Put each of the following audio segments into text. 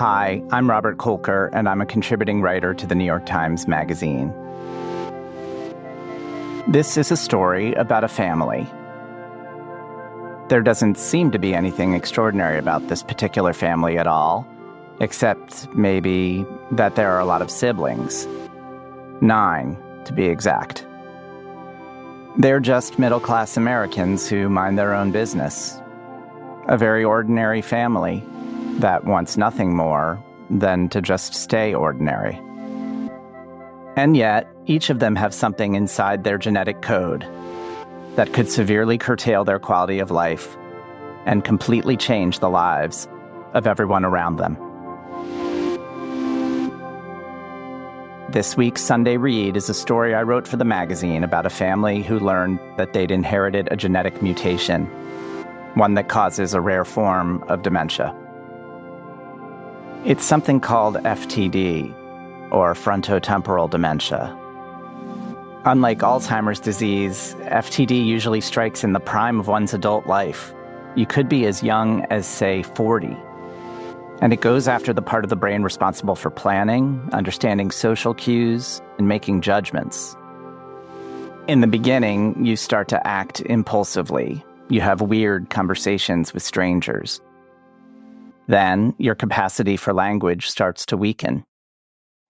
Hi, I'm Robert Kolker, and I'm a contributing writer to the New York Times Magazine. This is a story about a family. There doesn't seem to be anything extraordinary about this particular family at all, except maybe that there are a lot of siblings. 9, to be exact. They're just middle-class Americans who mind their own business. A very ordinary family that wants nothing more than to just stay ordinary. And yet, each of them have something inside their genetic code that could severely curtail their quality of life and completely change the lives of everyone around them. This week's Sunday Read is a story I wrote for the magazine about a family who learned that they'd inherited a genetic mutation, one that causes a rare form of dementia. It's something called FTD, or frontotemporal dementia. Unlike Alzheimer's disease, FTD usually strikes in the prime of one's adult life. You could be as young as, say, 40. And it goes after the part of the brain responsible for planning, understanding social cues, and making judgments. In the beginning, you start to act impulsively. You have weird conversations with strangers. Then, your capacity for language starts to weaken.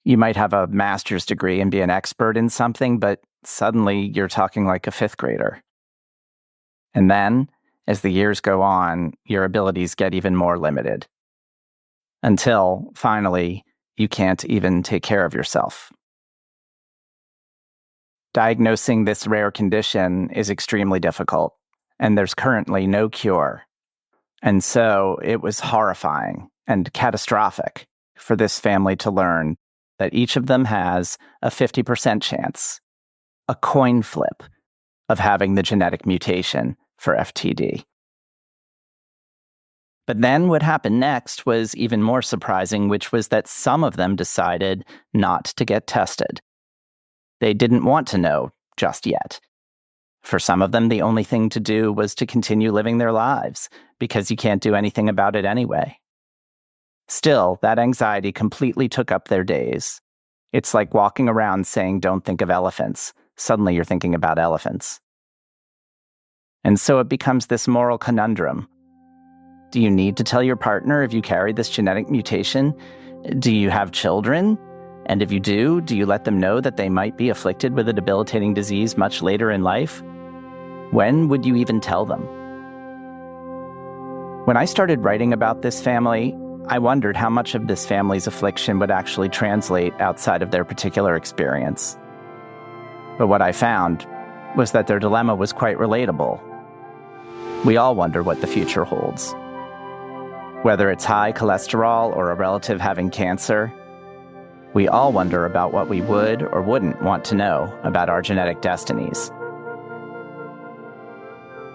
You might have a master's degree and be an expert in something, but suddenly you're talking like a 5th grader. And then, as the years go on, your abilities get even more limited. Until, finally, you can't even take care of yourself. Diagnosing this rare condition is extremely difficult, and there's currently no cure. And so it was horrifying and catastrophic for this family to learn that each of them has a 50% chance, a coin flip, of having the genetic mutation for FTD. But then what happened next was even more surprising, which was that some of them decided not to get tested. They didn't want to know just yet. For some of them, the only thing to do was to continue living their lives, because you can't do anything about it anyway. Still, that anxiety completely took up their days. It's like walking around saying, "Don't think of elephants." Suddenly you're thinking about elephants. And so it becomes this moral conundrum. Do you need to tell your partner if you carry this genetic mutation? Do you have children? And if you do you let them know that they might be afflicted with a debilitating disease much later in life? When would you even tell them? When I started writing about this family, I wondered how much of this family's affliction would actually translate outside of their particular experience. But what I found was that their dilemma was quite relatable. We all wonder what the future holds. Whether it's high cholesterol or a relative having cancer, we all wonder about what we would or wouldn't want to know about our genetic destinies.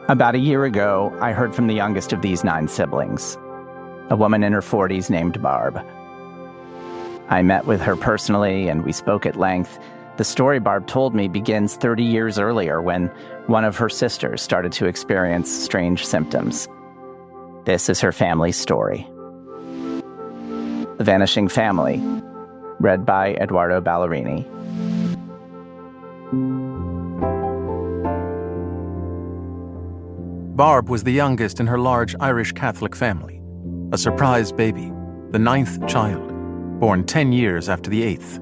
About a year ago, I heard from the youngest of these 9 siblings, a woman in her 40s named Barb. I met with her personally, and we spoke at length. The story Barb told me begins 30 years earlier when one of her sisters started to experience strange symptoms. This is her family's story. The Vanishing Family, read by Eduardo Ballerini. Barb was the youngest in her large Irish Catholic family, a surprise baby, the 9th child, born 10 years after the 8th.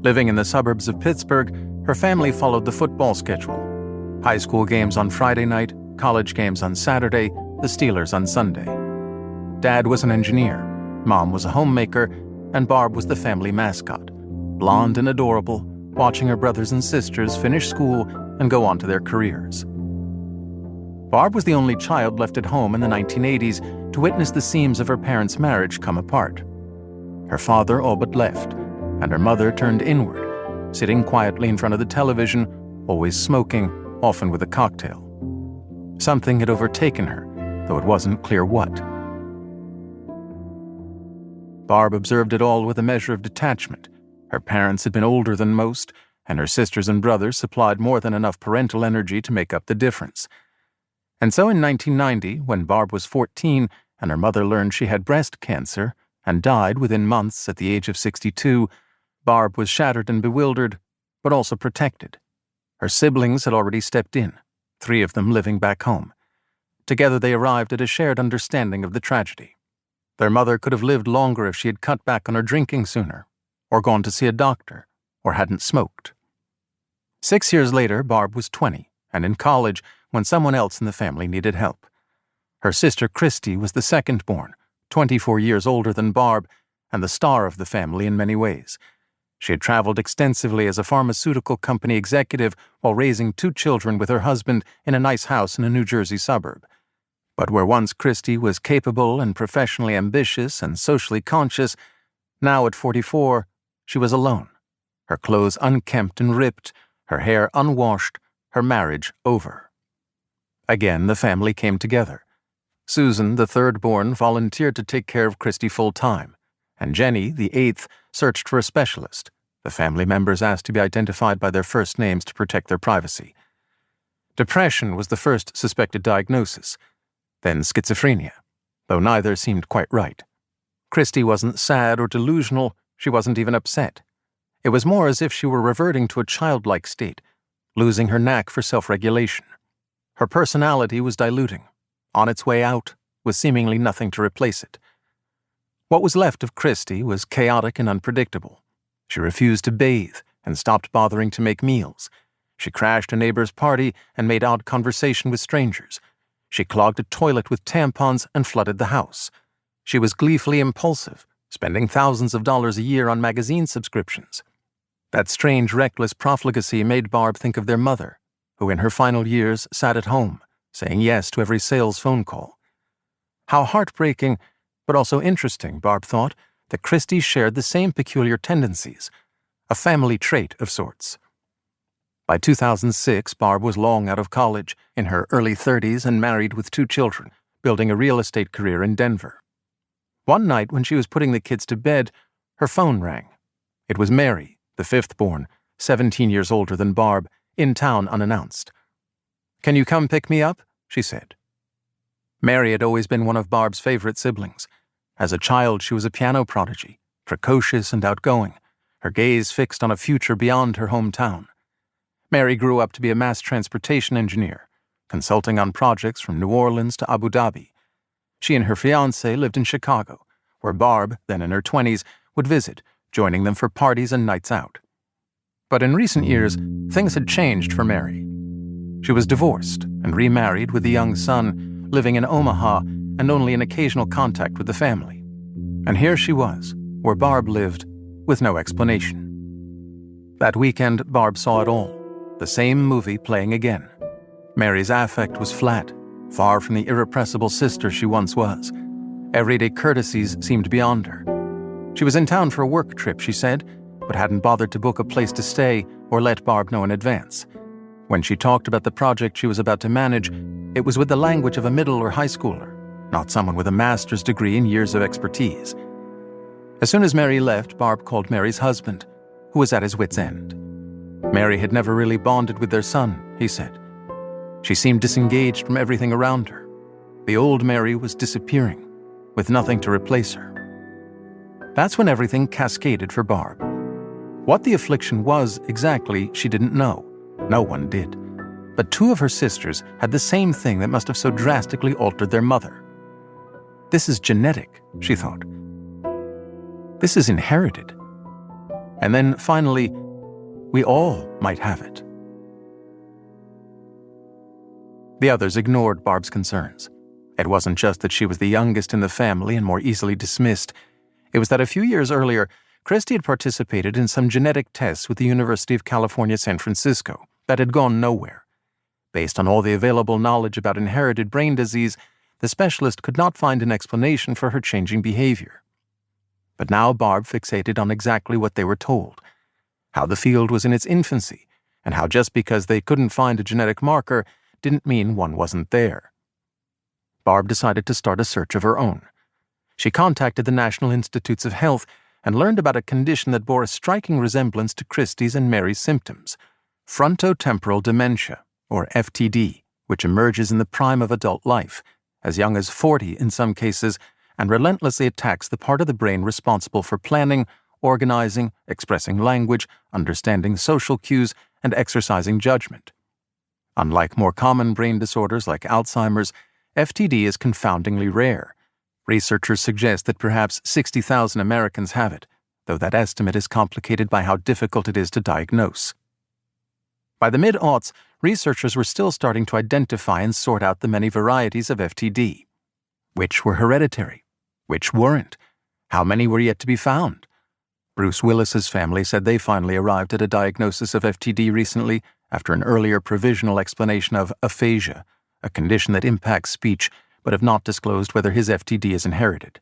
Living in the suburbs of Pittsburgh, her family followed the football schedule. High school games on Friday night, college games on Saturday, the Steelers on Sunday. Dad was an engineer, Mom was a homemaker, and Barb was the family mascot, blonde and adorable, watching her brothers and sisters finish school and go on to their careers. Barb was the only child left at home in the 1980s to witness the seams of her parents' marriage come apart. Her father all but left, and her mother turned inward, sitting quietly in front of the television, always smoking, often with a cocktail. Something had overtaken her, though it wasn't clear what. Barb observed it all with a measure of detachment. Her parents had been older than most, and her sisters and brothers supplied more than enough parental energy to make up the difference. And so in 1990, when Barb was 14 and her mother learned she had breast cancer, and died within months at the age of 62, Barb was shattered and bewildered, but also protected. Her siblings had already stepped in, 3 of them living back home. Together they arrived at a shared understanding of the tragedy. Their mother could have lived longer if she had cut back on her drinking sooner, or gone to see a doctor, or hadn't smoked. 6 years later, Barb was 20 and in college when someone else in the family needed help. Her sister Christy was the second-born, 24 years older than Barb, and the star of the family in many ways. She had traveled extensively as a pharmaceutical company executive while raising 2 children with her husband in a nice house in a New Jersey suburb. But where once Christy was capable and professionally ambitious and socially conscious, now at 44, she was alone, her clothes unkempt and ripped, her hair unwashed, her marriage over. Again, the family came together. Susan, the third-born, volunteered to take care of Christy full-time, and Jenny, the 8th, searched for a specialist. The family members asked to be identified by their first names to protect their privacy. Depression was the first suspected diagnosis, then schizophrenia, though neither seemed quite right. Christy wasn't sad or delusional, she wasn't even upset. It was more as if she were reverting to a childlike state, losing her knack for self-regulation. Her personality was diluting, on its way out, with seemingly nothing to replace it. What was left of Christy was chaotic and unpredictable. She refused to bathe and stopped bothering to make meals. She crashed a neighbor's party and made odd conversation with strangers. She clogged a toilet with tampons and flooded the house. She was gleefully impulsive, spending thousands of dollars a year on magazine subscriptions. That strange, reckless profligacy made Barb think of their mother, who in her final years sat at home, saying yes to every sales phone call. How heartbreaking, but also interesting, Barb thought, that Christy shared the same peculiar tendencies, a family trait of sorts. By 2006, Barb was long out of college, in her early 30s and married with 2 children, building a real estate career in Denver. One night when she was putting the kids to bed, her phone rang. It was Mary, the 5th-born, 17 years older than Barb, in town unannounced. "Can you come pick me up?" she said. Mary had always been one of Barb's favorite siblings. As a child, she was a piano prodigy, precocious and outgoing, her gaze fixed on a future beyond her hometown. Mary grew up to be a mass transportation engineer, consulting on projects from New Orleans to Abu Dhabi. She and her fiancé lived in Chicago, where Barb, then in her 20s, would visit, joining them for parties and nights out. But in recent years, things had changed for Mary. She was divorced and remarried with a young son, living in Omaha and only in occasional contact with the family. And here she was, where Barb lived, with no explanation. That weekend, Barb saw it all, the same movie playing again. Mary's affect was flat, far from the irrepressible sister she once was. Everyday courtesies seemed beyond her. She was in town for a work trip, she said, but hadn't bothered to book a place to stay or let Barb know in advance. When she talked about the project she was about to manage, it was with the language of a middle or high schooler, not someone with a master's degree and years of expertise. As soon as Mary left, Barb called Mary's husband, who was at his wit's end. Mary had never really bonded with their son, he said. She seemed disengaged from everything around her. The old Mary was disappearing, with nothing to replace her. That's when everything cascaded for Barb. What the affliction was exactly, she didn't know. No one did. But 2 of her sisters had the same thing that must have so drastically altered their mother. This is genetic, she thought. This is inherited. And then, finally, we all might have it. The others ignored Barb's concerns. It wasn't just that she was the youngest in the family and more easily dismissed. It was that a few years earlier, Christy had participated in some genetic tests with the University of California, San Francisco that had gone nowhere. Based on all the available knowledge about inherited brain disease, the specialist could not find an explanation for her changing behavior. But now Barb fixated on exactly what they were told, how the field was in its infancy, and how just because they couldn't find a genetic marker didn't mean one wasn't there. Barb decided to start a search of her own. She contacted the National Institutes of Health and learned about a condition that bore a striking resemblance to Christy's and Mary's symptoms, frontotemporal dementia, or FTD, which emerges in the prime of adult life, as young as 40 in some cases, and relentlessly attacks the part of the brain responsible for planning, organizing, expressing language, understanding social cues, and exercising judgment. Unlike more common brain disorders like Alzheimer's, FTD is confoundingly rare. Researchers suggest that perhaps 60,000 Americans have it, though that estimate is complicated by how difficult it is to diagnose. By the mid-aughts, researchers were still starting to identify and sort out the many varieties of FTD. Which were hereditary? Which weren't? How many were yet to be found? Bruce Willis's family said they finally arrived at a diagnosis of FTD recently after an earlier provisional explanation of aphasia, a condition that impacts speech but have not disclosed whether his FTD is inherited.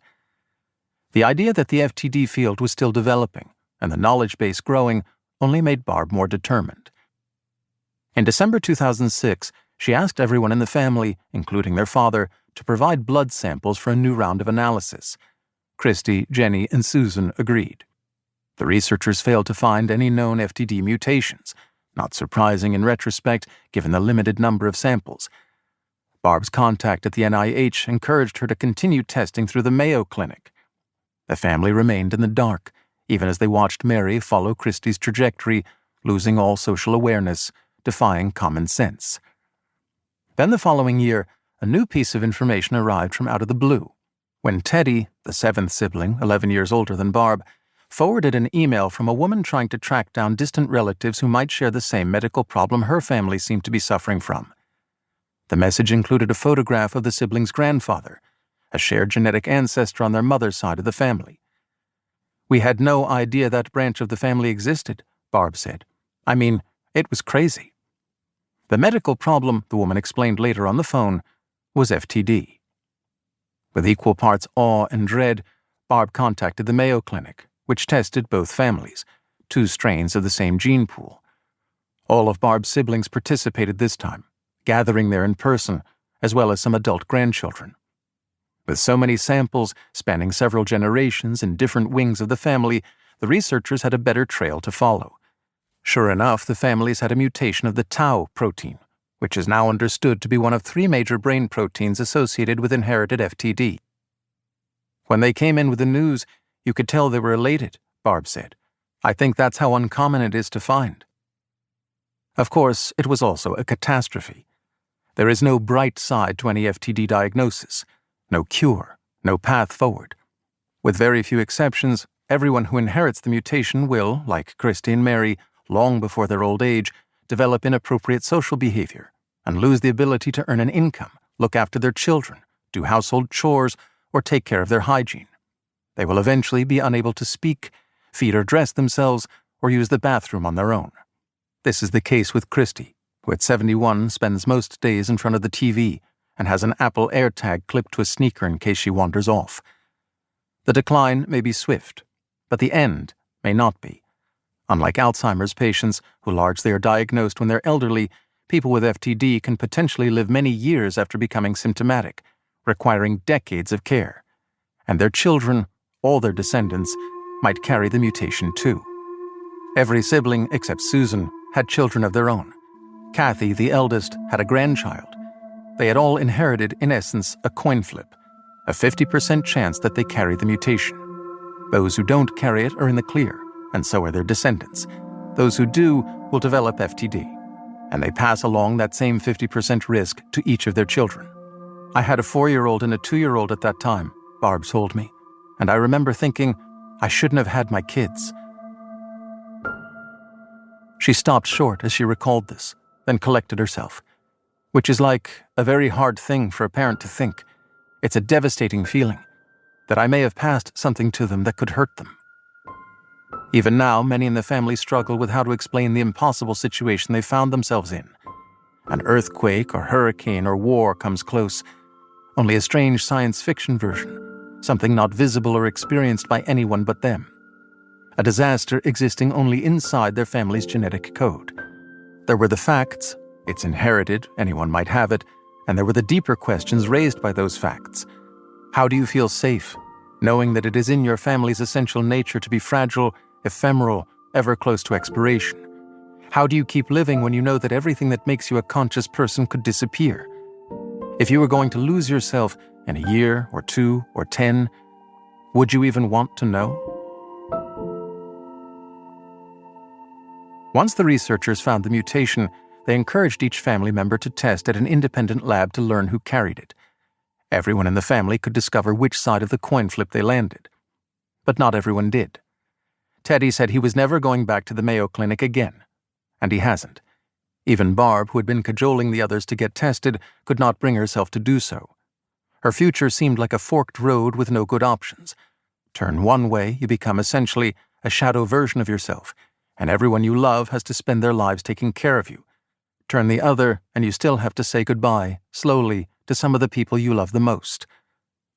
The idea that the FTD field was still developing and the knowledge base growing only made Barb more determined. In December 2006, she asked everyone in the family, including their father, to provide blood samples for a new round of analysis. Christy, Jenny, and Susan agreed. The researchers failed to find any known FTD mutations, not surprising in retrospect given the limited number of samples. Barb's contact at the NIH encouraged her to continue testing through the Mayo Clinic. The family remained in the dark, even as they watched Mary follow Christy's trajectory, losing all social awareness, defying common sense. Then the following year, a new piece of information arrived from out of the blue, when Teddy, the seventh sibling, 11 years older than Barb, forwarded an email from a woman trying to track down distant relatives who might share the same medical problem her family seemed to be suffering from. The message included a photograph of the sibling's grandfather, a shared genetic ancestor on their mother's side of the family. "We had no idea that branch of the family existed," Barb said. "I mean, it was crazy." The medical problem, the woman explained later on the phone, was FTD. With equal parts awe and dread, Barb contacted the Mayo Clinic, which tested both families, 2 strains of the same gene pool. All of Barb's siblings participated this time, gathering there in person, as well as some adult grandchildren. With so many samples spanning several generations in different wings of the family, the researchers had a better trail to follow. Sure enough, the families had a mutation of the tau protein, which is now understood to be one of 3 major brain proteins associated with inherited FTD. When they came in with the news, you could tell they were elated, Barb said. "I think that's how uncommon it is to find." Of course, it was also a catastrophe. There is no bright side to any FTD diagnosis, no cure, no path forward. With very few exceptions, everyone who inherits the mutation will, like Christy and Mary, long before their old age, develop inappropriate social behavior and lose the ability to earn an income, look after their children, do household chores, or take care of their hygiene. They will eventually be unable to speak, feed or dress themselves, or use the bathroom on their own. This is the case with Christy, who at 71 spends most days in front of the TV and has an Apple AirTag clipped to a sneaker in case she wanders off. The decline may be swift, but the end may not be. Unlike Alzheimer's patients, who largely are diagnosed when they're elderly, people with FTD can potentially live many years after becoming symptomatic, requiring decades of care. And their children, all their descendants, might carry the mutation too. Every sibling, except Susan, had children of their own. Kathy, the eldest, had a grandchild. They had all inherited, in essence, a coin flip, a 50% chance that they carry the mutation. Those who don't carry it are in the clear, and so are their descendants. Those who do will develop FTD, and they pass along that same 50% risk to each of their children. "I had a 4-year-old and a 2-year-old at that time," Barb told me, "and I remember thinking, I shouldn't have had my kids." She stopped short as she recalled this, then collected herself, which is like a very hard thing for a parent to think. It's a devastating feeling, that I may have passed something to them that could hurt them. Even now, many in the family struggle with how to explain the impossible situation they found themselves in. An earthquake or hurricane or war comes close, only a strange science fiction version, something not visible or experienced by anyone but them. A disaster existing only inside their family's genetic code. There were the facts, it's inherited, anyone might have it, and there were the deeper questions raised by those facts. How do you feel safe, knowing that it is in your family's essential nature to be fragile, ephemeral, ever close to expiration? How do you keep living when you know that everything that makes you a conscious person could disappear? If you were going to lose yourself, In a year, or 2, or 10? Would you even want to know? Once the researchers found the mutation, they encouraged each family member to test at an independent lab to learn who carried it. Everyone in the family could discover which side of the coin flip they landed. But not everyone did. Teddy said he was never going back to the Mayo Clinic again. And he hasn't. Even Barb, who had been cajoling the others to get tested, could not bring herself to do so. Her future seemed like a forked road with no good options. Turn one way, you become essentially a shadow version of yourself, and everyone you love has to spend their lives taking care of you. Turn the other, and you still have to say goodbye, slowly, to some of the people you love the most.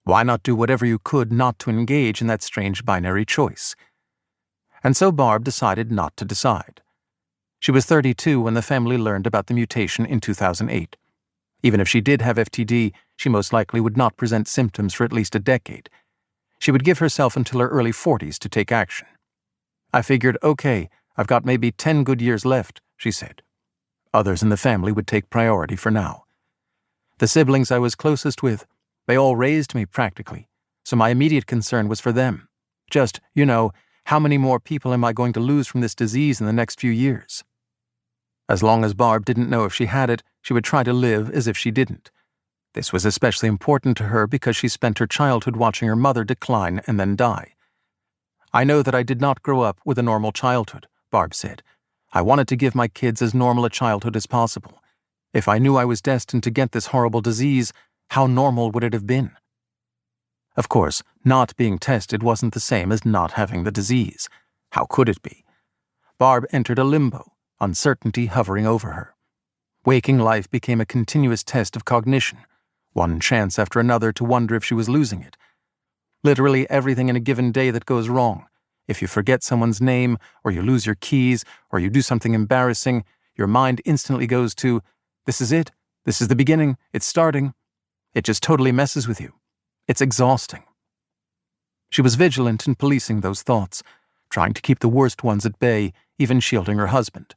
Why not do whatever you could not to engage in that strange binary choice? And so Barb decided not to decide. She was 32 when the family learned about the mutation in 2008. Even if she did have FTD, she most likely would not present symptoms for at least a decade. She would give herself until her early 40s to take action. I figured, okay, I've got maybe 10 good years left, she said. Others in the family would take priority for now. The siblings I was closest with, they all raised me practically, so my immediate concern was for them. Just, how many more people am I going to lose from this disease in the next few years? As long as Barb didn't know if she had it, she would try to live as if she didn't. This was especially important to her because she spent her childhood watching her mother decline and then die. I know that I did not grow up with a normal childhood, Barb said. I wanted to give my kids as normal a childhood as possible. If I knew I was destined to get this horrible disease, how normal would it have been? Of course, not being tested wasn't the same as not having the disease. How could it be? Barb entered a limbo, uncertainty hovering over her. Waking life became a continuous test of cognition, one chance after another to wonder if she was losing it. Literally everything in a given day that goes wrong. If you forget someone's name, or you lose your keys, or you do something embarrassing, your mind instantly goes to, this is it, this is the beginning, it's starting. It just totally messes with you. It's exhausting. She was vigilant in policing those thoughts, trying to keep the worst ones at bay, even shielding her husband.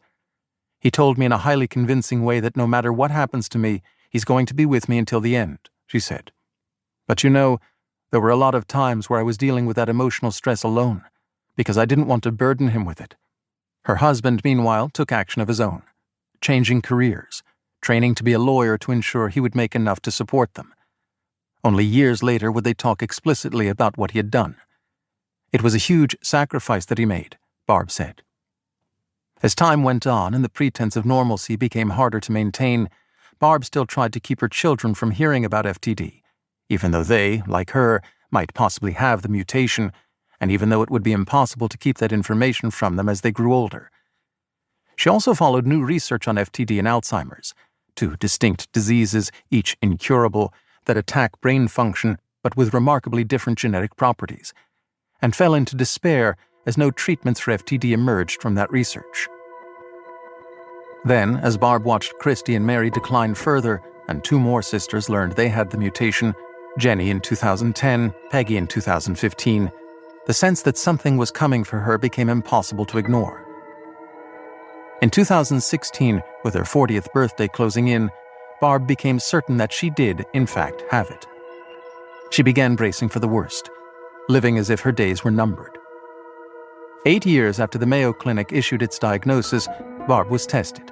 He told me in a highly convincing way that no matter what happens to me, he's going to be with me until the end, she said. But there were a lot of times where I was dealing with that emotional stress alone, because I didn't want to burden him with it. Her husband, meanwhile, took action of his own, changing careers, training to be a lawyer to ensure he would make enough to support them. Only years later would they talk explicitly about what he had done. It was a huge sacrifice that he made, Barb said. As time went on and the pretense of normalcy became harder to maintain, Barb still tried to keep her children from hearing about FTD, even though they, like her, might possibly have the mutation, and even though it would be impossible to keep that information from them as they grew older. She also followed new research on FTD and Alzheimer's, two distinct diseases, each incurable, that attack brain function but with remarkably different genetic properties, and fell into despair as no treatments for FTD emerged from that research. Then, as Barb watched Christy and Mary decline further, and 2 more sisters learned they had the mutation, Jenny in 2010, Peggy in 2015, the sense that something was coming for her became impossible to ignore. In 2016, with her 40th birthday closing in, Barb became certain that she did, in fact, have it. She began bracing for the worst, living as if her days were numbered. 8 years after the Mayo Clinic issued its diagnosis, Barb was tested,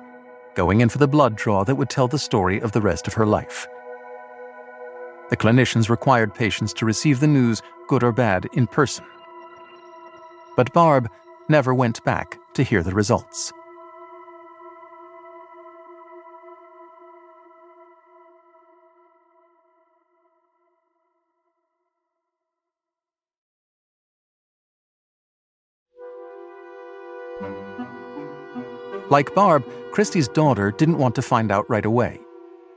going in for the blood draw that would tell the story of the rest of her life. The clinicians required patients to receive the news, good or bad, in person. But Barb never went back to hear the results. Like Barb, Christy's daughter didn't want to find out right away.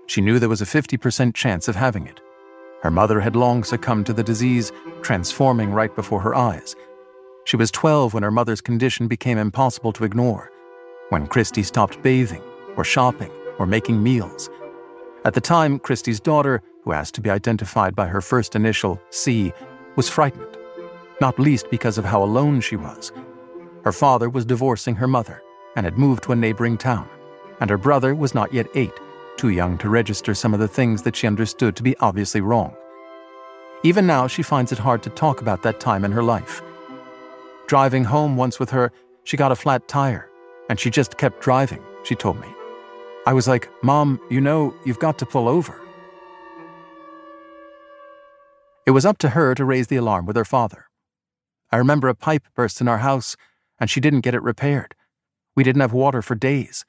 She knew there was a 50% chance of having it. Her mother had long succumbed to the disease, transforming right before her eyes. She was 12 when her mother's condition became impossible to ignore, when Christy stopped bathing, or shopping, or making meals. At the time, Christy's daughter, who asked to be identified by her first initial, C, was frightened, not least because of how alone she was. Her father was divorcing her mother and had moved to a neighboring town, and her brother was not yet 8, too young to register some of the things that she understood to be obviously wrong. Even now, she finds it hard to talk about that time in her life. Driving home once with her, she got a flat tire, and she just kept driving, she told me. I was like, "Mom, you've got to pull over." It was up to her to raise the alarm with her father. I remember a pipe burst in our house, and she didn't get it repaired. We didn't have water for days.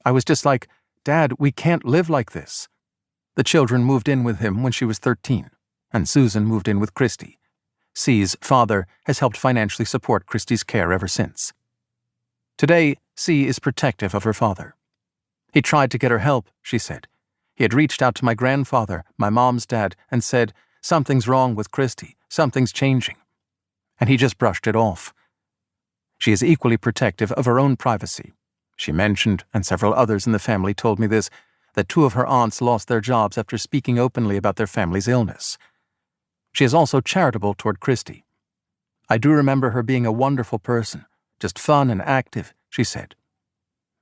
I was just like, "Dad, we can't live like this." The children moved in with him when she was 13, and Susan moved in with Christy. C's father has helped financially support Christy's care ever since. Today, C is protective of her father. He tried to get her help, she said. He had reached out to my grandfather, my mom's dad, and said, "Something's wrong with Christy, something's changing." And he just brushed it off. She is equally protective of her own privacy. She mentioned, and several others in the family told me this, that 2 of her aunts lost their jobs after speaking openly about their family's illness. She is also charitable toward Christy. "I do remember her being a wonderful person, just fun and active," she said.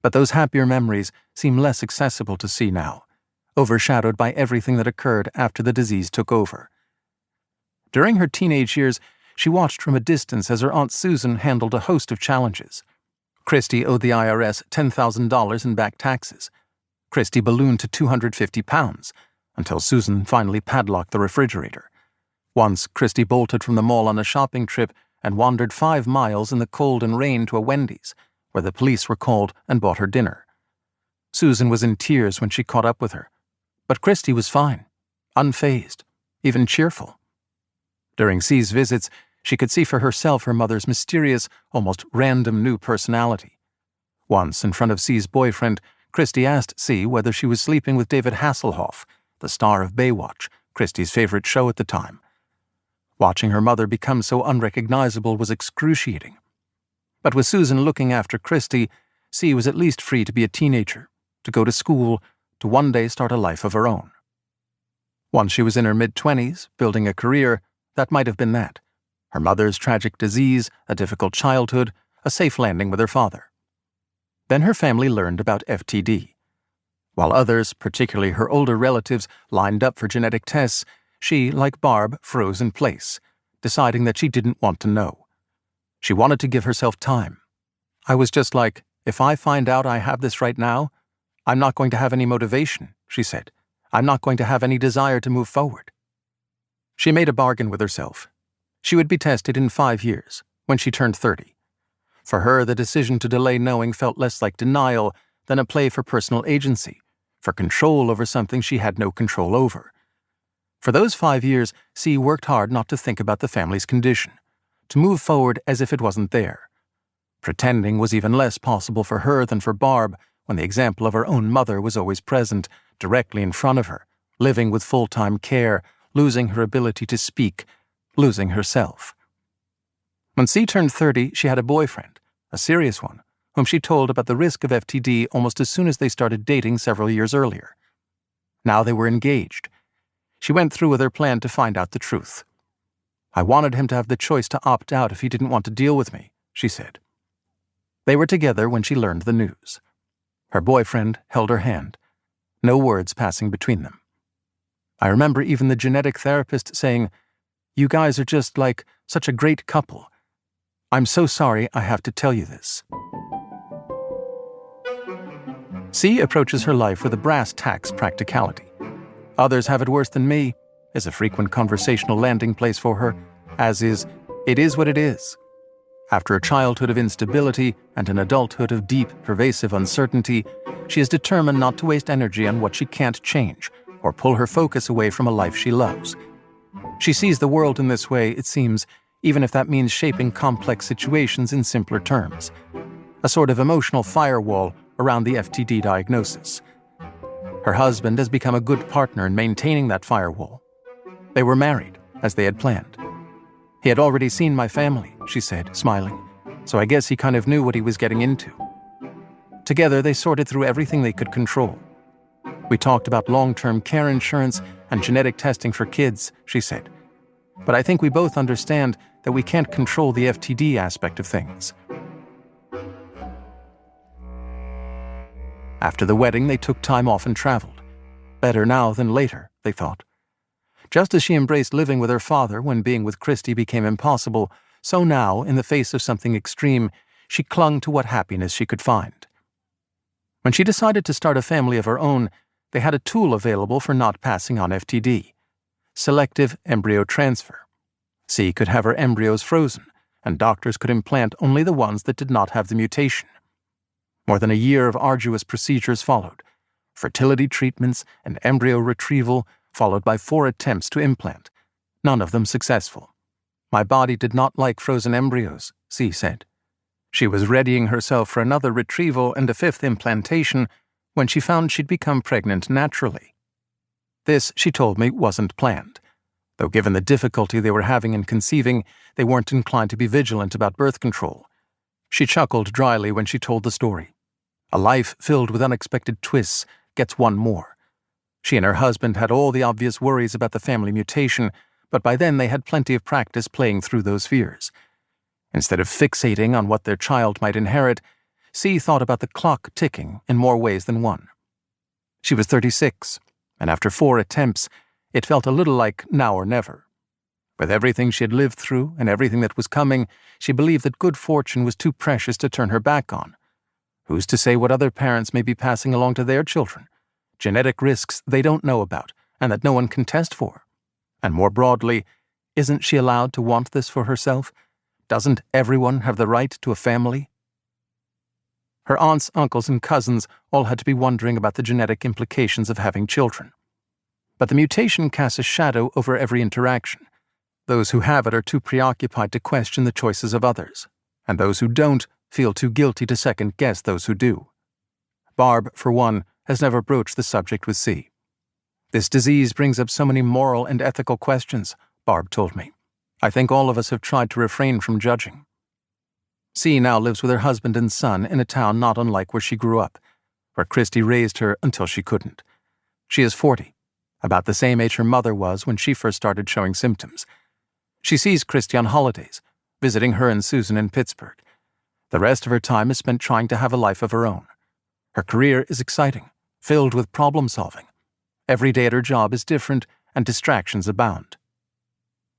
But those happier memories seem less accessible to C now, overshadowed by everything that occurred after the disease took over. During her teenage years, she watched from a distance as her Aunt Susan handled a host of challenges. Christy owed the IRS $10,000 in back taxes. Christy ballooned to 250 pounds, until Susan finally padlocked the refrigerator. Once, Christy bolted from the mall on a shopping trip and wandered 5 miles in the cold and rain to a Wendy's, where the police were called and bought her dinner. Susan was in tears when she caught up with her, but Christy was fine, unfazed, even cheerful. During C's visits, she could see for herself her mother's mysterious, almost random new personality. Once, in front of C's boyfriend, Christy asked C whether she was sleeping with David Hasselhoff, the star of Baywatch, Christy's favorite show at the time. Watching her mother become so unrecognizable was excruciating. But with Susan looking after Christy, C was at least free to be a teenager, to go to school, to one day start a life of her own. Once she was in her mid-20s, building a career, that might have been that. Her mother's tragic disease, a difficult childhood, a safe landing with her father. Then her family learned about FTD. While others, particularly her older relatives, lined up for genetic tests, she, like Barb, froze in place, deciding that she didn't want to know. She wanted to give herself time. I was just like, "If I find out I have this right now, I'm not going to have any motivation," she said. "I'm not going to have any desire to move forward." She made a bargain with herself. She would be tested in 5 years, when she turned 30. For her, the decision to delay knowing felt less like denial than a play for personal agency, for control over something she had no control over. For those 5 years, C worked hard not to think about the family's condition, to move forward as if it wasn't there. Pretending was even less possible for her than for Barb when the example of her own mother was always present, directly in front of her, living with full-time care, losing her ability to speak, losing herself. When C turned 30, she had a boyfriend, a serious one, whom she told about the risk of FTD almost as soon as they started dating several years earlier. Now they were engaged. She went through with her plan to find out the truth. "I wanted him to have the choice to opt out if he didn't want to deal with me," she said. They were together when she learned the news. Her boyfriend held her hand, no words passing between them. I remember even the genetic therapist saying, "You guys are just like such a great couple. I'm so sorry I have to tell you this." C approaches her life with a brass tacks practicality. "Others have it worse than me," is a frequent conversational landing place for her, as is, "It is what it is." After a childhood of instability and an adulthood of deep, pervasive uncertainty, she is determined not to waste energy on what she can't change or pull her focus away from a life she loves. She sees the world in this way, it seems, even if that means shaping complex situations in simpler terms. A sort of emotional firewall around the FTD diagnosis. Her husband has become a good partner in maintaining that firewall. They were married, as they had planned. "He had already seen my family," she said, smiling, "so I guess he kind of knew what he was getting into." Together, they sorted through everything they could control. "We talked about long-term care insurance and genetic testing for kids," she said. "But I think we both understand that we can't control the FTD aspect of things." After the wedding, they took time off and traveled. Better now than later, they thought. Just as she embraced living with her father when being with Christy became impossible, so now, in the face of something extreme, she clung to what happiness she could find. When she decided to start a family of her own, they had a tool available for not passing on FTD: selective embryo transfer. C could have her embryos frozen, and doctors could implant only the ones that did not have the mutation. More than a year of arduous procedures followed: fertility treatments and embryo retrieval, followed by 4 attempts to implant, none of them successful. My body did not like frozen embryos, C said. She was readying herself for another retrieval and a 5th implantation when she found she'd become pregnant naturally. This, she told me, wasn't planned, though given the difficulty they were having in conceiving, they weren't inclined to be vigilant about birth control. She chuckled dryly when she told the story. A life filled with unexpected twists gets one more. She and her husband had all the obvious worries about the family mutation, but by then they had plenty of practice playing through those fears. Instead of fixating on what their child might inherit, C thought about the clock ticking in more ways than one. She was 36, and after 4 attempts, it felt a little like now or never. With everything she had lived through and everything that was coming, she believed that good fortune was too precious to turn her back on. Who's to say what other parents may be passing along to their children? Genetic risks they don't know about and that no one can test for. And more broadly, isn't she allowed to want this for herself? Doesn't everyone have the right to a family? Her aunts, uncles, and cousins all had to be wondering about the genetic implications of having children. But the mutation casts a shadow over every interaction. Those who have it are too preoccupied to question the choices of others, and those who don't feel too guilty to second-guess those who do. Barb, for one, has never broached the subject with C. This disease brings up so many moral and ethical questions, Barb told me. I think all of us have tried to refrain from judging. C now lives with her husband and son in a town not unlike where she grew up, where Christy raised her until she couldn't. She is 40, about the same age her mother was when she first started showing symptoms. She sees Christy on holidays, visiting her and Susan in Pittsburgh. The rest of her time is spent trying to have a life of her own. Her career is exciting, filled with problem-solving. Every day at her job is different, and distractions abound.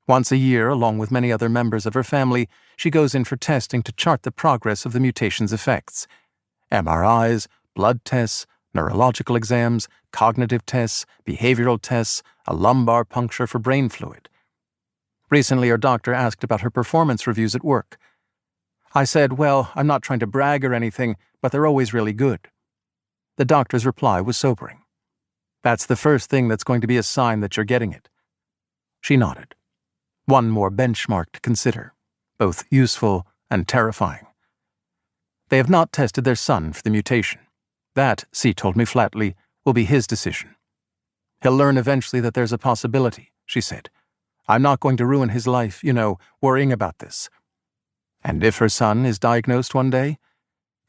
Once a year, along with many other members of her family, she goes in for testing to chart the progress of the mutation's effects. MRIs, blood tests, neurological exams, cognitive tests, behavioral tests, a lumbar puncture for brain fluid. Recently, her doctor asked about her performance reviews at work. I said, well, I'm not trying to brag or anything, but they're always really good. The doctor's reply was sobering. That's the first thing that's going to be a sign that you're getting it. She nodded. One more benchmark to consider, both useful and terrifying. They have not tested their son for the mutation. That, C told me flatly, will be his decision. He'll learn eventually that there's a possibility, she said. I'm not going to ruin his life, worrying about this. And if her son is diagnosed one day,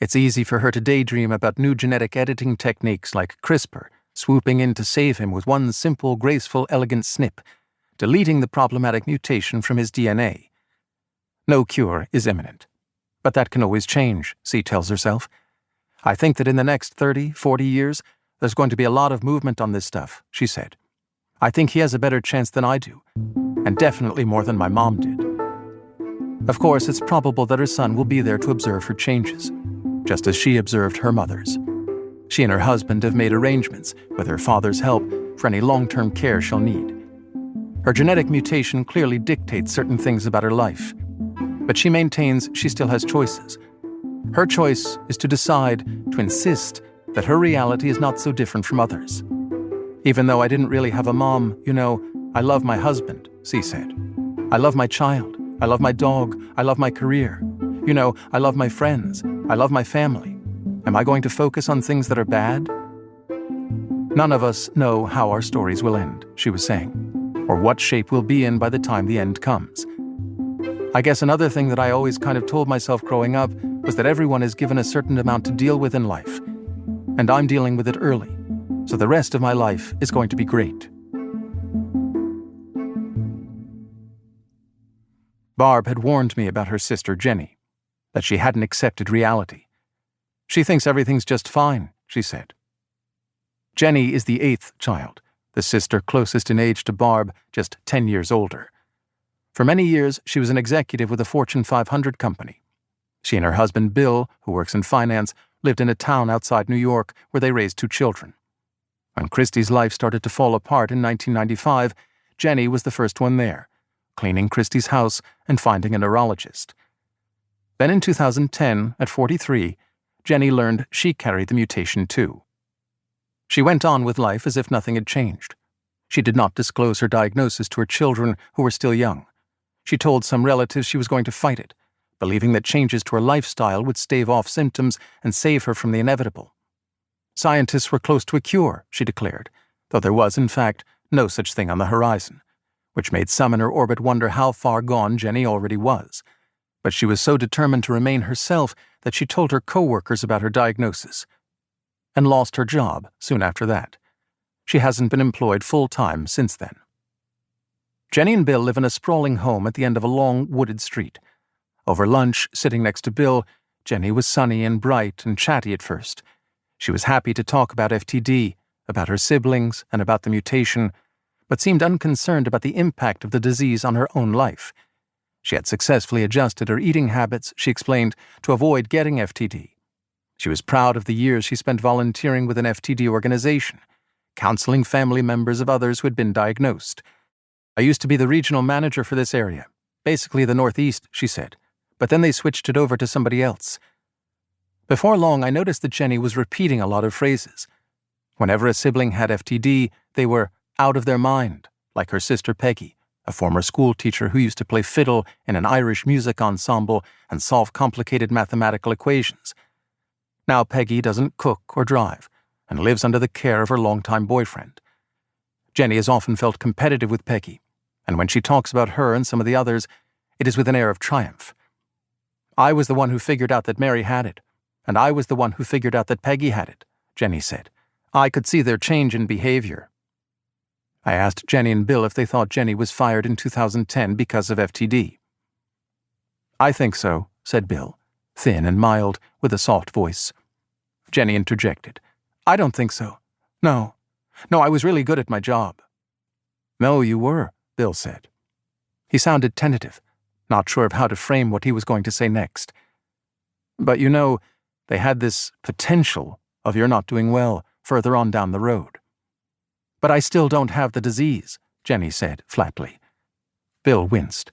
it's easy for her to daydream about new genetic editing techniques like CRISPR, swooping in to save him with one simple, graceful, elegant snip, deleting the problematic mutation from his DNA. No cure is imminent. But that can always change, C tells herself. I think that in the next 30, 40 years, there's going to be a lot of movement on this stuff, she said. I think he has a better chance than I do, and definitely more than my mom did. Of course, it's probable that her son will be there to observe her changes, just as she observed her mother's. She and her husband have made arrangements, with her father's help, for any long-term care she'll need. Her genetic mutation clearly dictates certain things about her life, but she maintains she still has choices. Her choice is to decide, to insist, that her reality is not so different from others. Even though I didn't really have a mom, I love my husband, C said. I love my child. I love my dog. I love my career. I love my friends. I love my family. Am I going to focus on things that are bad? None of us know how our stories will end, she was saying, or what shape we'll be in by the time the end comes. I guess another thing that I always kind of told myself growing up was that everyone is given a certain amount to deal with in life, and I'm dealing with it early, so the rest of my life is going to be great. Barb had warned me about her sister Jenny, that she hadn't accepted reality. She thinks everything's just fine, she said. Jenny is the 8th child, the sister closest in age to Barb, just 10 years older. For many years, she was an executive with a Fortune 500 company. She and her husband Bill, who works in finance, lived in a town outside New York where they raised 2 children. When Christy's life started to fall apart in 1995, Jenny was the first one there, cleaning Christy's house and finding a neurologist. Then in 2010, at 43, Jenny learned she carried the mutation too. She went on with life as if nothing had changed. She did not disclose her diagnosis to her children, who were still young. She told some relatives she was going to fight it, believing that changes to her lifestyle would stave off symptoms and save her from the inevitable. Scientists were close to a cure, she declared, though there was, in fact, no such thing on the horizon, which made some in her orbit wonder how far gone Jenny already was. But she was so determined to remain herself that she told her co-workers about her diagnosis, and lost her job soon after that. She hasn't been employed full-time since then. Jenny and Bill live in a sprawling home at the end of a long, wooded street. Over lunch, sitting next to Bill, Jenny was sunny and bright and chatty at first. She was happy to talk about FTD, about her siblings, and about the mutation, but seemed unconcerned about the impact of the disease on her own life. She had successfully adjusted her eating habits, she explained, to avoid getting FTD. She was proud of the years she spent volunteering with an FTD organization, counseling family members of others who had been diagnosed. I used to be the regional manager for this area, basically the Northeast, she said, but then they switched it over to somebody else. Before long, I noticed that Jenny was repeating a lot of phrases. Whenever a sibling had FTD, they were out of their mind, like her sister Peggy, a former school teacher who used to play fiddle in an Irish music ensemble and solve complicated mathematical equations. Now Peggy doesn't cook or drive and lives under the care of her longtime boyfriend. Jenny has often felt competitive with Peggy, and when she talks about her and some of the others, it is with an air of triumph. I was the one who figured out that Mary had it, and I was the one who figured out that Peggy had it, Jenny said. I could see their change in behavior. I asked Jenny and Bill if they thought Jenny was fired in 2010 because of FTD. I think so, said Bill, thin and mild, with a soft voice. Jenny interjected. I don't think so. No, I was really good at my job. No, you were, Bill said. He sounded tentative, not sure of how to frame what he was going to say next. But you know, they had this potential of your not doing well further on down the road. But I still don't have the disease, Jenny said flatly. Bill winced,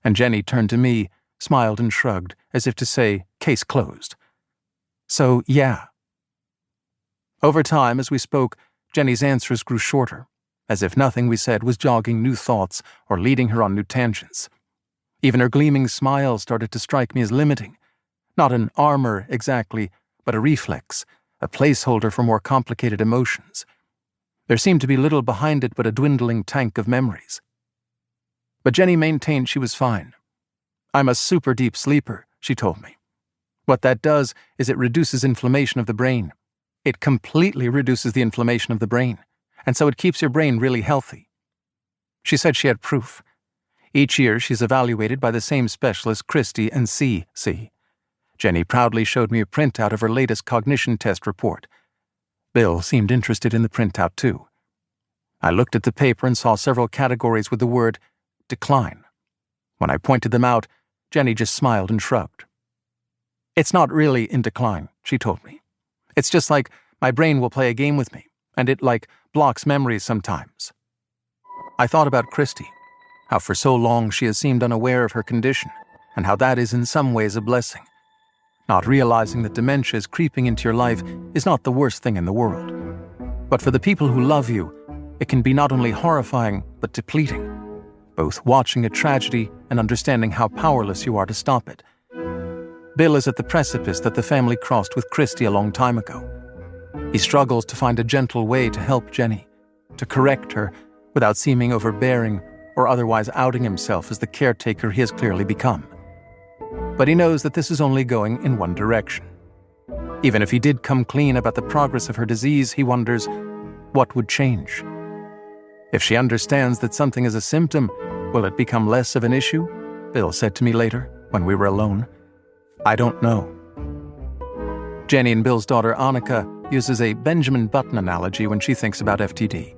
and Jenny turned to me, smiled and shrugged, as if to say, case closed. So, yeah. Over time, as we spoke, Jenny's answers grew shorter, as if nothing we said was jogging new thoughts or leading her on new tangents. Even her gleaming smile started to strike me as limiting. Not an armor, exactly, but a reflex, a placeholder for more complicated emotions. There seemed to be little behind it but a dwindling tank of memories. But Jenny maintained she was fine. I'm a super deep sleeper, she told me. What that does is it reduces inflammation of the brain. It completely reduces the inflammation of the brain, and so it keeps your brain really healthy. She said she had proof. Each year she's evaluated by the same specialist, Christy and C.C. Jenny proudly showed me a printout of her latest cognition test report. Bill seemed interested in the printout too. I looked at the paper and saw several categories with the word decline. When I pointed them out, Jenny just smiled and shrugged. It's not really in decline, she told me. It's just like my brain will play a game with me, and it blocks memories sometimes. I thought about Christy, how for so long she has seemed unaware of her condition, and how that is in some ways a blessing. Not realizing that dementia is creeping into your life is not the worst thing in the world. But for the people who love you, it can be not only horrifying, but depleting, both watching a tragedy and understanding how powerless you are to stop it. Bill is at the precipice that the family crossed with Christy a long time ago. He struggles to find a gentle way to help Jenny, to correct her without seeming overbearing or otherwise outing himself as the caretaker he has clearly become. But he knows that this is only going in one direction. Even if he did come clean about the progress of her disease, he wonders, what would change? If she understands that something is a symptom, will it become less of an issue? Bill said to me later, when we were alone. I don't know. Jenny and Bill's daughter Annika uses a Benjamin Button analogy when she thinks about FTD.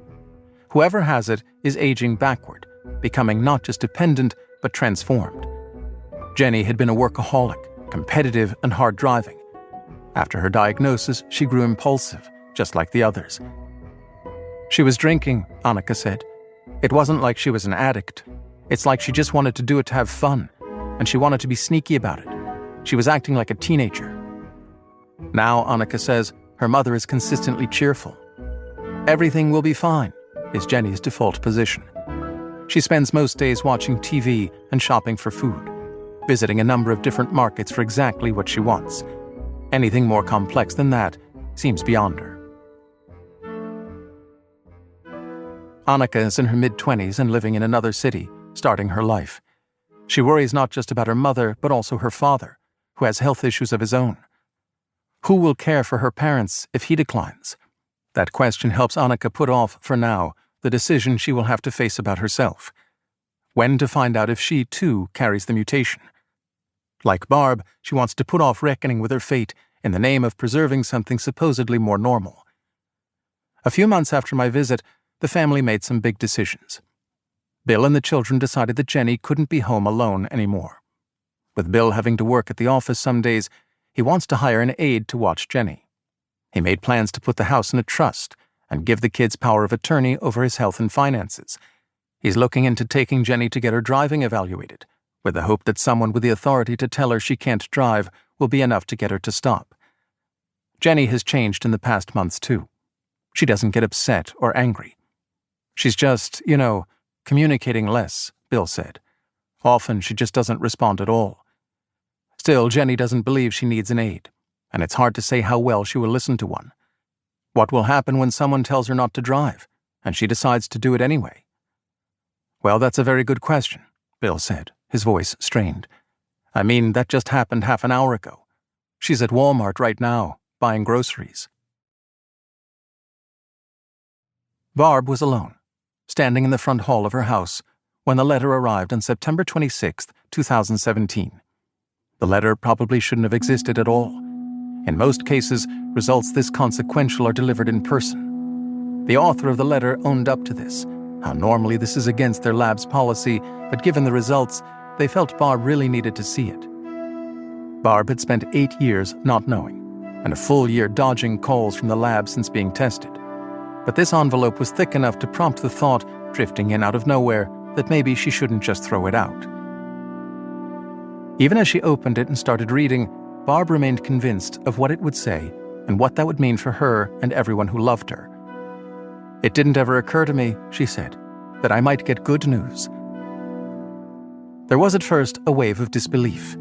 Whoever has it is aging backward, becoming not just dependent, but transformed. Jenny had been a workaholic, competitive and hard driving. After her diagnosis, she grew impulsive, just like the others. She was drinking, Annika said. It wasn't like she was an addict. It's like she just wanted to do it to have fun, and she wanted to be sneaky about it. She was acting like a teenager. Now, Annika says, her mother is consistently cheerful. Everything will be fine, is Jenny's default position. She spends most days watching TV and shopping for food, visiting a number of different markets for exactly what she wants. Anything more complex than that seems beyond her. Annika is in her mid-20s and living in another city, starting her life. She worries not just about her mother, but also her father, who has health issues of his own. Who will care for her parents if he declines? That question helps Annika put off, for now, the decision she will have to face about herself. When to find out if she, too, carries the mutation. Like Barb, she wants to put off reckoning with her fate in the name of preserving something supposedly more normal. A few months after my visit, the family made some big decisions. Bill and the children decided that Jenny couldn't be home alone anymore. With Bill having to work at the office some days, he wants to hire an aide to watch Jenny. He made plans to put the house in a trust and give the kids power of attorney over his health and finances. He's looking into taking Jenny to get her driving evaluated, with the hope that someone with the authority to tell her she can't drive will be enough to get her to stop. Jenny has changed in the past months, too. She doesn't get upset or angry. She's just, communicating less, Bill said. Often she just doesn't respond at all. Still, Jenny doesn't believe she needs an aide, and it's hard to say how well she will listen to one. What will happen when someone tells her not to drive, and she decides to do it anyway? Well, that's a very good question, Bill said, his voice strained. I mean, that just happened half an hour ago. She's at Walmart right now, buying groceries. Barb was alone, standing in the front hall of her house, when the letter arrived on September 26, 2017. The letter probably shouldn't have existed at all. In most cases, results this consequential are delivered in person. The author of the letter owned up to this, how normally this is against their lab's policy, but given the results, they felt Barb really needed to see it. Barb had spent 8 years not knowing, and a full year dodging calls from the lab since being tested. But this envelope was thick enough to prompt the thought, drifting in out of nowhere, that maybe she shouldn't just throw it out. Even as she opened it and started reading, Barb remained convinced of what it would say and what that would mean for her and everyone who loved her. It didn't ever occur to me, she said, that I might get good news. There was at first a wave of disbelief,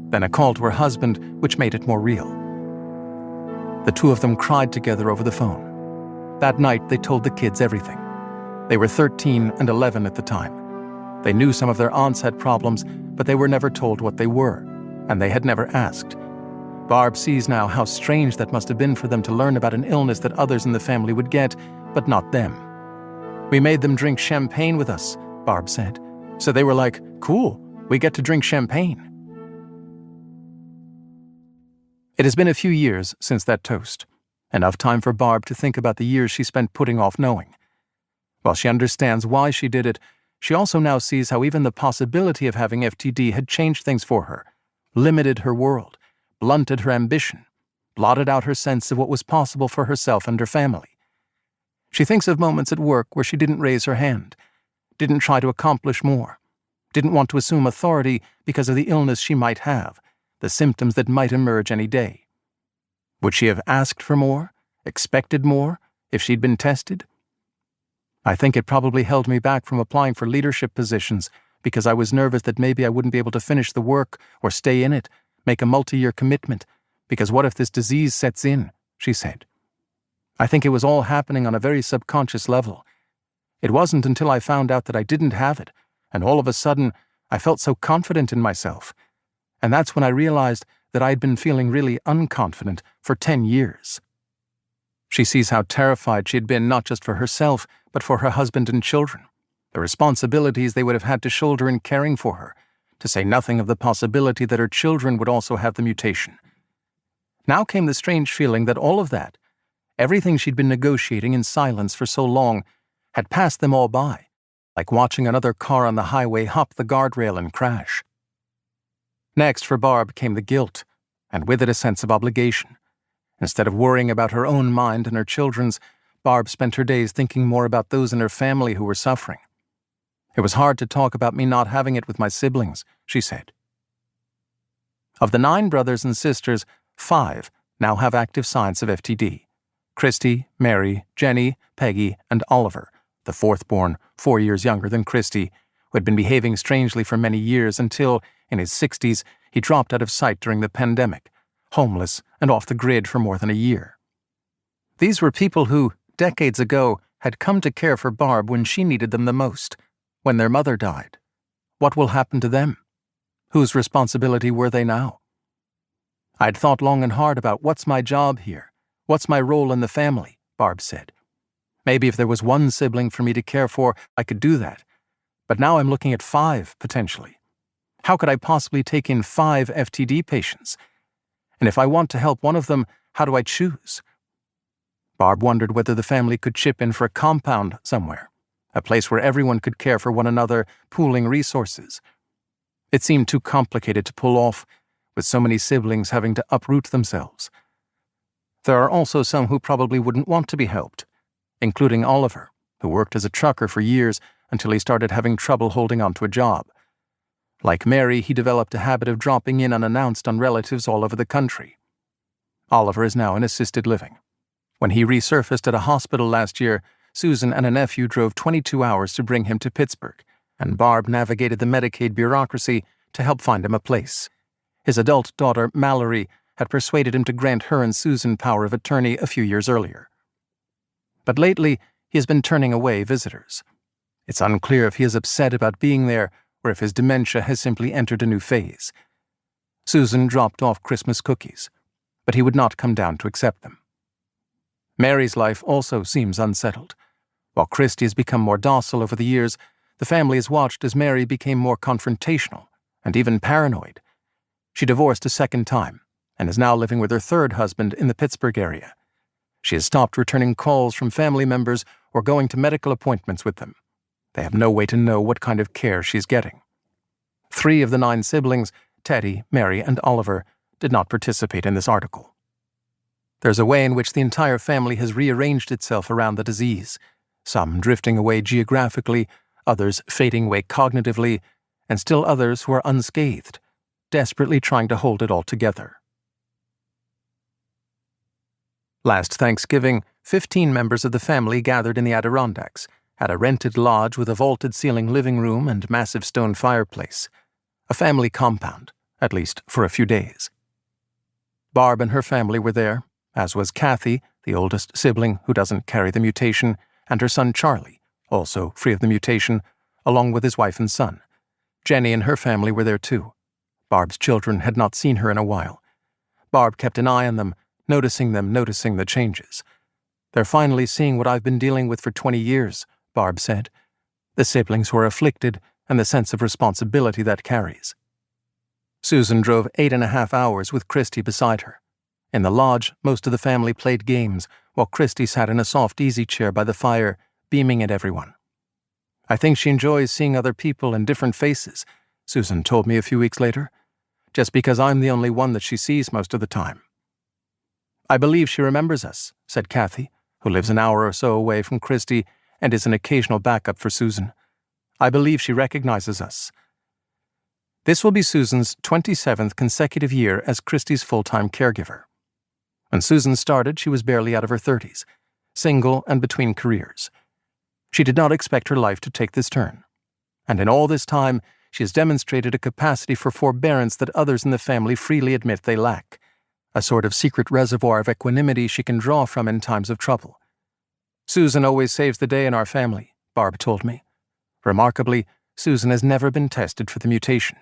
then a call to her husband, which made it more real. The two of them cried together over the phone. That night, they told the kids everything. They were 13 and 11 at the time. They knew some of their aunts had problems, but they were never told what they were, and they had never asked. Barb sees now how strange that must have been for them to learn about an illness that others in the family would get, but not them. We made them drink champagne with us, Barb said. So they were like, cool, we get to drink champagne. It has been a few years since that toast. Enough time for Barb to think about the years she spent putting off knowing. While she understands why she did it, she also now sees how even the possibility of having FTD had changed things for her, limited her world, blunted her ambition, blotted out her sense of what was possible for herself and her family. She thinks of moments at work where she didn't raise her hand, didn't try to accomplish more, didn't want to assume authority because of the illness she might have, the symptoms that might emerge any day. Would she have asked for more, expected more, if she'd been tested? I think it probably held me back from applying for leadership positions because I was nervous that maybe I wouldn't be able to finish the work or stay in it, make a multi-year commitment, because what if this disease sets in, she said. I think it was all happening on a very subconscious level. It wasn't until I found out that I didn't have it, and all of a sudden, I felt so confident in myself. And that's when I realized that I'd been feeling really unconfident for 10 years. She sees how terrified she had been not just for herself, but for her husband and children, the responsibilities they would have had to shoulder in caring for her, to say nothing of the possibility that her children would also have the mutation. Now came the strange feeling that all of that, everything she'd been negotiating in silence for so long, had passed them all by, like watching another car on the highway hop the guardrail and crash. Next for Barb came the guilt, and with it a sense of obligation. Instead of worrying about her own mind and her children's, Barb spent her days thinking more about those in her family who were suffering. It was hard to talk about me not having it with my siblings, she said. Of the 9 brothers and sisters, 5 now have active signs of FTD. Christy, Mary, Jenny, Peggy, and Oliver, the 4th born, 4 years younger than Christy, who had been behaving strangely for many years until, in his 60s, he dropped out of sight during the pandemic, homeless and off the grid for more than a year. These were people who, decades ago, had come to care for Barb when she needed them the most, when their mother died. What will happen to them? Whose responsibility were they now? I'd thought long and hard about what's my job here, what's my role in the family, Barb said. Maybe if there was one sibling for me to care for, I could do that. But now I'm looking at 5, potentially. How could I possibly take in 5 FTD patients? And if I want to help one of them, how do I choose? Barb wondered whether the family could chip in for a compound somewhere, a place where everyone could care for one another, pooling resources. It seemed too complicated to pull off, with so many siblings having to uproot themselves. There are also some who probably wouldn't want to be helped, including Oliver, who worked as a trucker for years until he started having trouble holding on to a job. Like Mary, he developed a habit of dropping in unannounced on relatives all over the country. Oliver is now in assisted living. When he resurfaced at a hospital last year, Susan and a nephew drove 22 hours to bring him to Pittsburgh, and Barb navigated the Medicaid bureaucracy to help find him a place. His adult daughter, Mallory, had persuaded him to grant her and Susan power of attorney a few years earlier. But lately, he has been turning away visitors. It's unclear if he is upset about being there or if his dementia has simply entered a new phase. Susan dropped off Christmas cookies, but he would not come down to accept them. Mary's life also seems unsettled. While Christy has become more docile over the years, the family has watched as Mary became more confrontational and even paranoid. She divorced a second time and is now living with her 3rd husband in the Pittsburgh area. She has stopped returning calls from family members or going to medical appointments with them. They have no way to know what kind of care she's getting. 3 of the 9 siblings, Teddy, Mary, and Oliver, did not participate in this article. There's a way in which the entire family has rearranged itself around the disease, some drifting away geographically, others fading away cognitively, and still others who are unscathed, desperately trying to hold it all together. Last Thanksgiving, 15 members of the family gathered in the Adirondacks, at a rented lodge with a vaulted-ceiling living room and massive stone fireplace. A family compound, at least for a few days. Barb and her family were there, as was Kathy, the oldest sibling who doesn't carry the mutation, and her son Charlie, also free of the mutation, along with his wife and son. Jenny and her family were there too. Barb's children had not seen her in a while. Barb kept an eye on them, noticing the changes. They're finally seeing what I've been dealing with for 20 years, Barb said. The siblings who are afflicted and the sense of responsibility that carries. Susan drove 8.5 hours with Christy beside her. In the lodge, most of the family played games, while Christy sat in a soft easy chair by the fire, beaming at everyone. I think she enjoys seeing other people and different faces, Susan told me a few weeks later, just because I'm the only one that she sees most of the time. I believe she remembers us, said Kathy, who lives an hour or so away from Christy and is an occasional backup for Susan. I believe she recognizes us. This will be Susan's 27th consecutive year as Christy's full-time caregiver. When Susan started, she was barely out of her 30s, single and between careers. She did not expect her life to take this turn. And in all this time, she has demonstrated a capacity for forbearance that others in the family freely admit they lack, a sort of secret reservoir of equanimity she can draw from in times of trouble. Susan always saves the day in our family, Barb told me. Remarkably, Susan has never been tested for the mutation.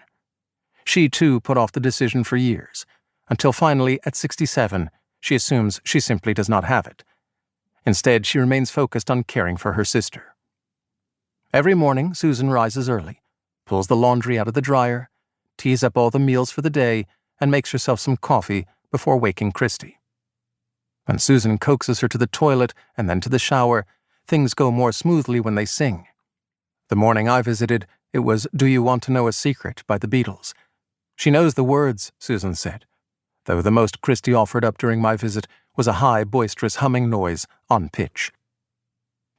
She, too, put off the decision for years, until finally, at 67, she assumes she simply does not have it. Instead, she remains focused on caring for her sister. Every morning, Susan rises early, pulls the laundry out of the dryer, tees up all the meals for the day, and makes herself some coffee before waking Christy. When Susan coaxes her to the toilet and then to the shower, things go more smoothly when they sing. The morning I visited, it was Do You Want to Know a Secret by the Beatles. She knows the words, Susan said, though the most Christy offered up during my visit was a high, boisterous humming noise on pitch.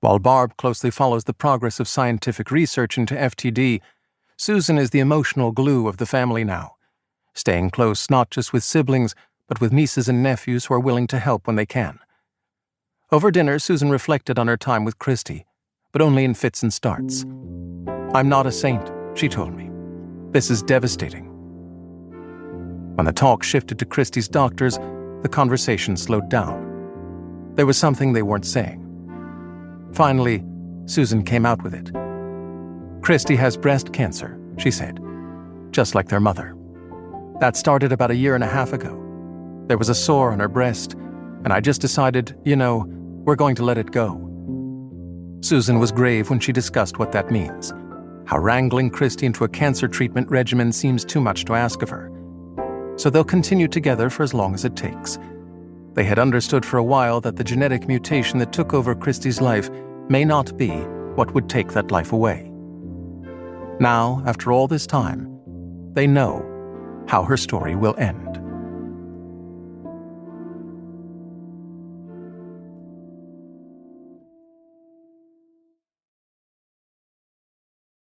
While Barb closely follows the progress of scientific research into FTD, Susan is the emotional glue of the family now, staying close not just with siblings, but with nieces and nephews who are willing to help when they can. Over dinner, Susan reflected on her time with Christy, but only in fits and starts. I'm not a saint, she told me. This is devastating. When the talk shifted to Christy's doctors, the conversation slowed down. There was something they weren't saying. Finally, Susan came out with it. Christy has breast cancer, she said, just like their mother. That started about 1.5 years ago. There was a sore on her breast, and I just decided, we're going to let it go. Susan was grave when she discussed what that means, how wrangling Christy into a cancer treatment regimen seems too much to ask of her. So they'll continue together for as long as it takes. They had understood for a while that the genetic mutation that took over Christy's life may not be what would take that life away. Now, after all this time, they know how her story will end.